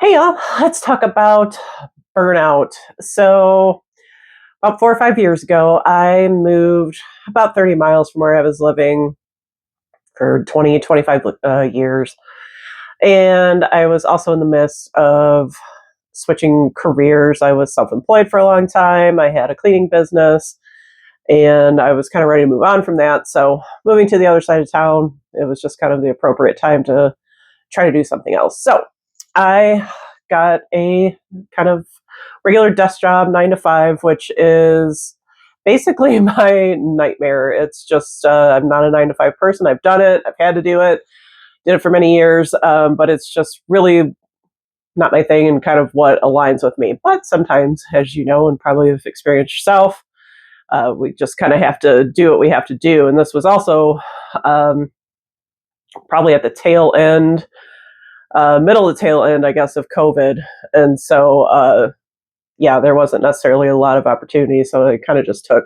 Hey, y'all, let's talk about burnout. So, about 4 or 5 years ago, I moved about 30 miles from where I was living for 20, 25 years. And I was also in the midst of switching careers. I was self employed for a long time. I had a cleaning business, and I was kind of ready to move on from that. So, moving to the other side of town, it was just kind of the appropriate time to try to do something else. So I got a kind of regular desk job, 9 to 5, which is basically my nightmare. It's just, I'm not a 9 to 5 person. I've done it, I've had to do it, did it for many years, but it's just really not my thing and kind of what aligns with me. But sometimes, as you know, and probably have experienced yourself, we just kind of have to do what we have to do. And this was also um, probably at the tail end middle to tail end, I guess, of COVID. And so, yeah, there wasn't necessarily a lot of opportunity. So I kind of just took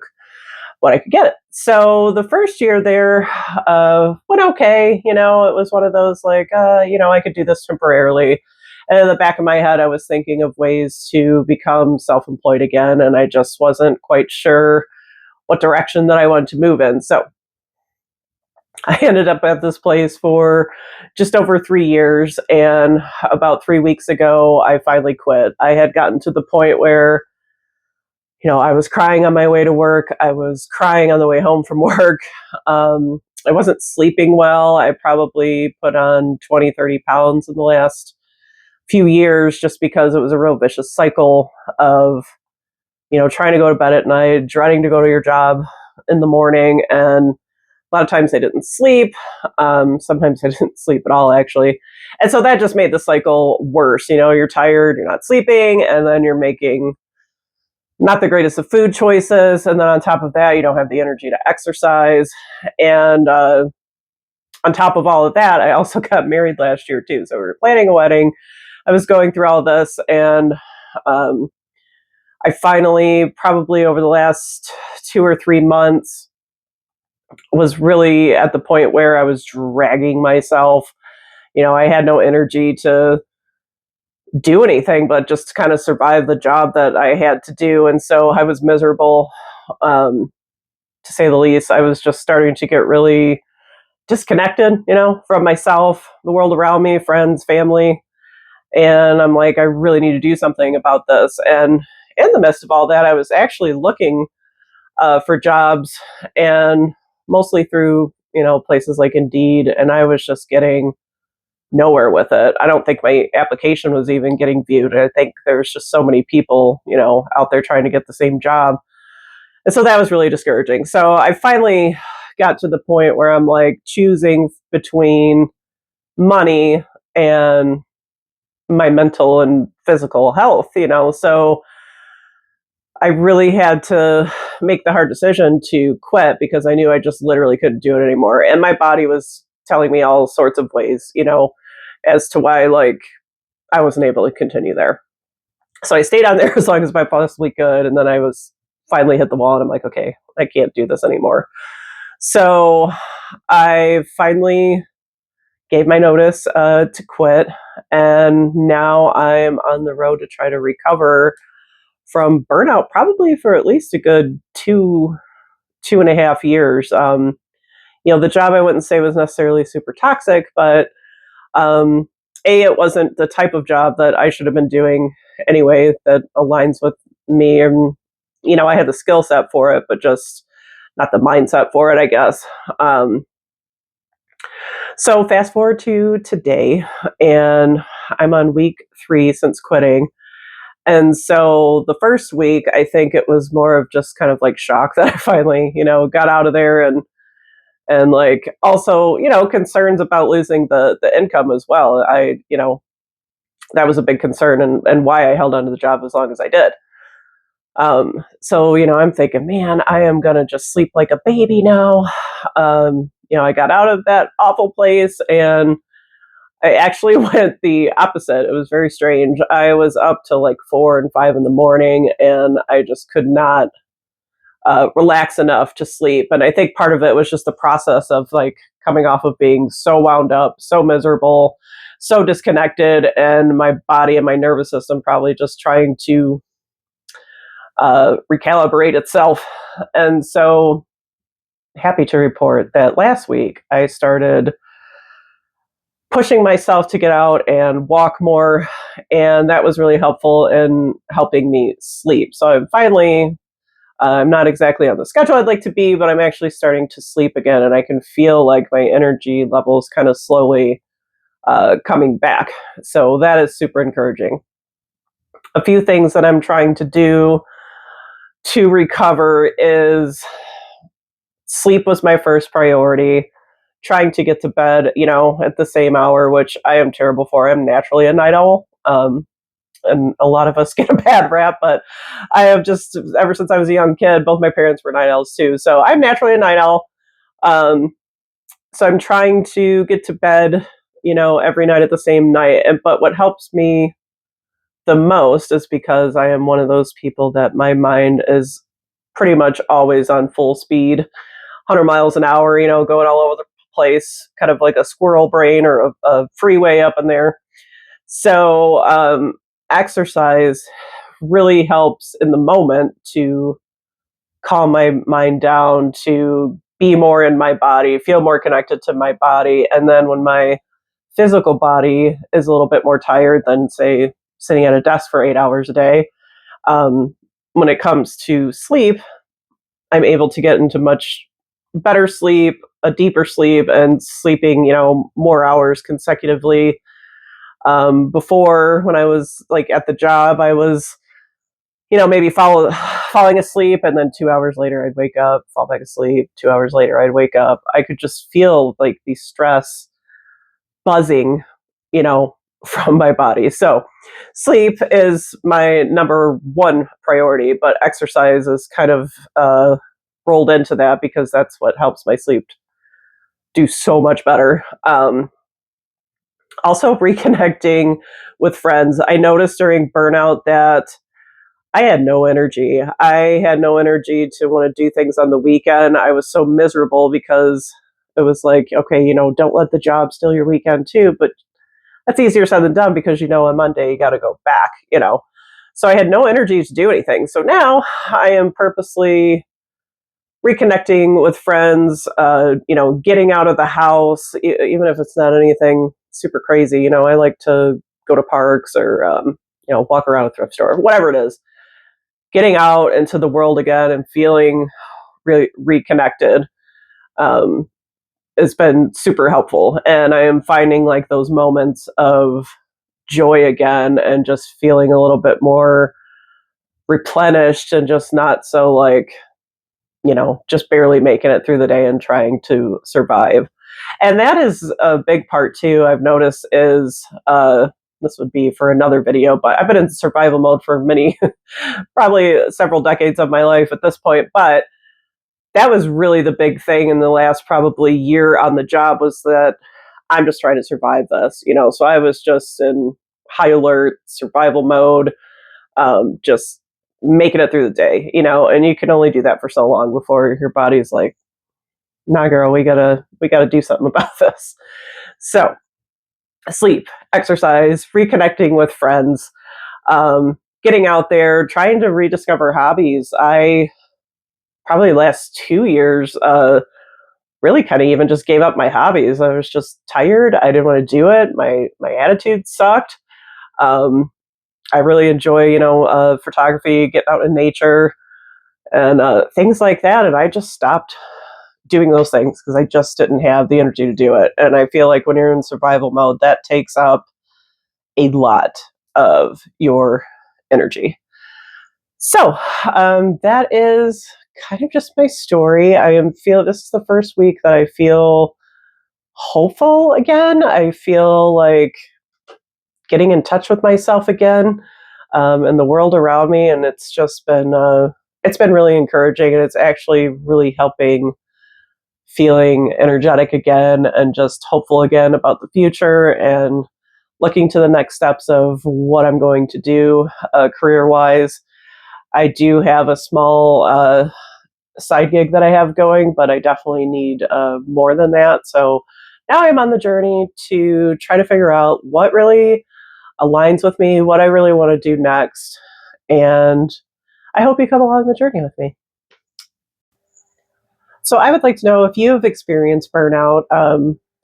what I could get. So the first year there went okay. It was one of those like, I could do this temporarily. And in the back of my head, I was thinking of ways to become self employed again. And I just wasn't quite sure what direction that I wanted to move in. So I ended up at this place for just over 3 years. And about 3 weeks ago, I finally quit. I had gotten to the point where, I was crying on my way to work. I was crying on the way home from work. I wasn't sleeping well. I probably put on 20, 30 pounds in the last few years just because it was a real vicious cycle of, trying to go to bed at night, dreading to go to your job in the morning. And a lot of times I didn't sleep. Sometimes I didn't sleep at all, actually. And so that just made the cycle worse. You're tired, you're not sleeping, and then you're making not the greatest of food choices. And then on top of that, you don't have the energy to exercise. And on top of all of that, I also got married last year, too. So we were planning a wedding. I was going through all this, and um, I finally, probably over the last 2 or 3 months, was really at the point where I was dragging myself. I had no energy to do anything but just kind of survive the job that I had to do. And so I was miserable, um, to say the least. I was just starting to get really disconnected, from myself, the world around me, friends, family. And I'm like, I really need to do something about this. And in the midst of all that, I was actually looking for jobs, and mostly through places like Indeed, and I was just getting nowhere with it. I don't think my application was even getting viewed. I think there's just so many people out there trying to get the same job, and so that was really discouraging. So I finally got to the point where I'm like choosing between money and my mental and physical health. So I really had to make the hard decision to quit because I knew I just literally couldn't do it anymore. And my body was telling me all sorts of ways, as to why like I wasn't able to continue there. So I stayed on there as long as I possibly could, and then I was finally hit the wall, and I'm like, okay, I can't do this anymore. So I finally gave my notice to quit, and now I'm on the road to try to recover from burnout, probably for at least a good 2.5 years. The job I wouldn't say was necessarily super toxic, but um, it wasn't the type of job that I should have been doing anyway that aligns with me. And, I had the skill set for it, but just not the mindset for it, I guess. Um, so fast forward to today, and I'm on week 3 since quitting. And so the first week, I think it was more of just kind of like shock that I finally, got out of there, and like also, concerns about losing the income as well. That was a big concern, and why I held on to the job as long as I did. So, I'm thinking, man, I am gonna just sleep like a baby now. I got out of that awful place, and I actually went the opposite. It was very strange. I was up till like 4 and 5 in the morning, and I just could not relax enough to sleep. And I think part of it was just the process of like coming off of being so wound up, so miserable, so disconnected, and my body and my nervous system probably just trying to recalibrate itself. And so, happy to report that last week I started pushing myself to get out and walk more, and that was really helpful in helping me sleep. So I'm finally, I'm not exactly on the schedule I'd like to be, but I'm actually starting to sleep again, and I can feel like my energy levels kind of slowly coming back. So that is super encouraging. A few things that I'm trying to do to recover is sleep was my first priority. Trying to get to bed, at the same hour, which I am terrible for. I'm naturally a night owl. And a lot of us get a bad rap, but I have just, ever since I was a young kid, both my parents were night owls too. So I'm naturally a night owl. Um, so I'm trying to get to bed, every night at the same night. But what helps me the most is because I am one of those people that my mind is pretty much always on full speed, 100 miles an hour, going all over the place, kind of like a squirrel brain or a freeway up in there. So, exercise really helps in the moment to calm my mind down, to be more in my body, feel more connected to my body. And then when my physical body is a little bit more tired than, say, sitting at a desk for 8 hours a day, um, when it comes to sleep, I'm able to get into much better sleep, a deeper sleep, and sleeping, more hours consecutively. Before, when I was like at the job, I was, maybe falling asleep, and then 2 hours later I'd wake up, fall back asleep. 2 hours later I'd wake up. I could just feel like the stress buzzing, you know, from my body. So sleep is my number one priority, but exercise is kind of rolled into that because that's what helps my sleep do so much better. Also, reconnecting with friends. I noticed during burnout that I had no energy. I had no energy to want to do things on the weekend. I was so miserable because it was like, okay, don't let the job steal your weekend too. But that's easier said than done because, on Monday you got to go back. So I had no energy to do anything. So now I am purposely reconnecting with friends, getting out of the house, even if it's not anything super crazy. I like to go to parks or, walk around a thrift store, whatever it is. Getting out into the world again and feeling really reconnected um, has been super helpful. And I am finding like those moments of joy again and just feeling a little bit more replenished and just not so like, just barely making it through the day and trying to survive. And that is a big part too, I've noticed is this would be for another video, but I've been in survival mode for many, probably several decades of my life at this point. But that was really the big thing in the last probably year on the job was that I'm just trying to survive this. So I was just in high alert survival mode, just making it through the day, and you can only do that for so long before your body's like, nah, girl, we gotta do something about this. So sleep, exercise, reconnecting with friends, getting out there, trying to rediscover hobbies. I probably last 2 years, really kind of even just gave up my hobbies. I was just tired. I didn't want to do it. My attitude sucked. Um, I really enjoy, photography, getting out in nature, and things like that. And I just stopped doing those things because I just didn't have the energy to do it. And I feel like when you're in survival mode, that takes up a lot of your energy. So that is kind of just my story. This is the first week that I feel hopeful again. I feel like getting in touch with myself again, and the world around me, and it's been really encouraging, and it's actually really helping feeling energetic again and just hopeful again about the future and looking to the next steps of what I'm going to do career wise. I do have a small side gig that I have going, but I definitely need more than that. So now I'm on the journey to try to figure out what really aligns with me, what I really want to do next. And I hope you come along the journey with me. So I would like to know if you've experienced burnout.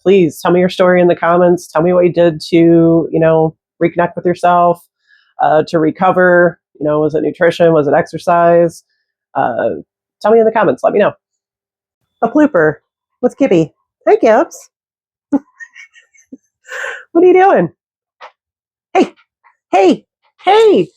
Please tell me your story in the comments. Tell me what you did to, reconnect with yourself, to recover. Was it nutrition? Was it exercise? Uh, Tell me in the comments. Let me know. A blooper with Gibby. Hi, Gibbs. What are you doing? Hey, hey, hey.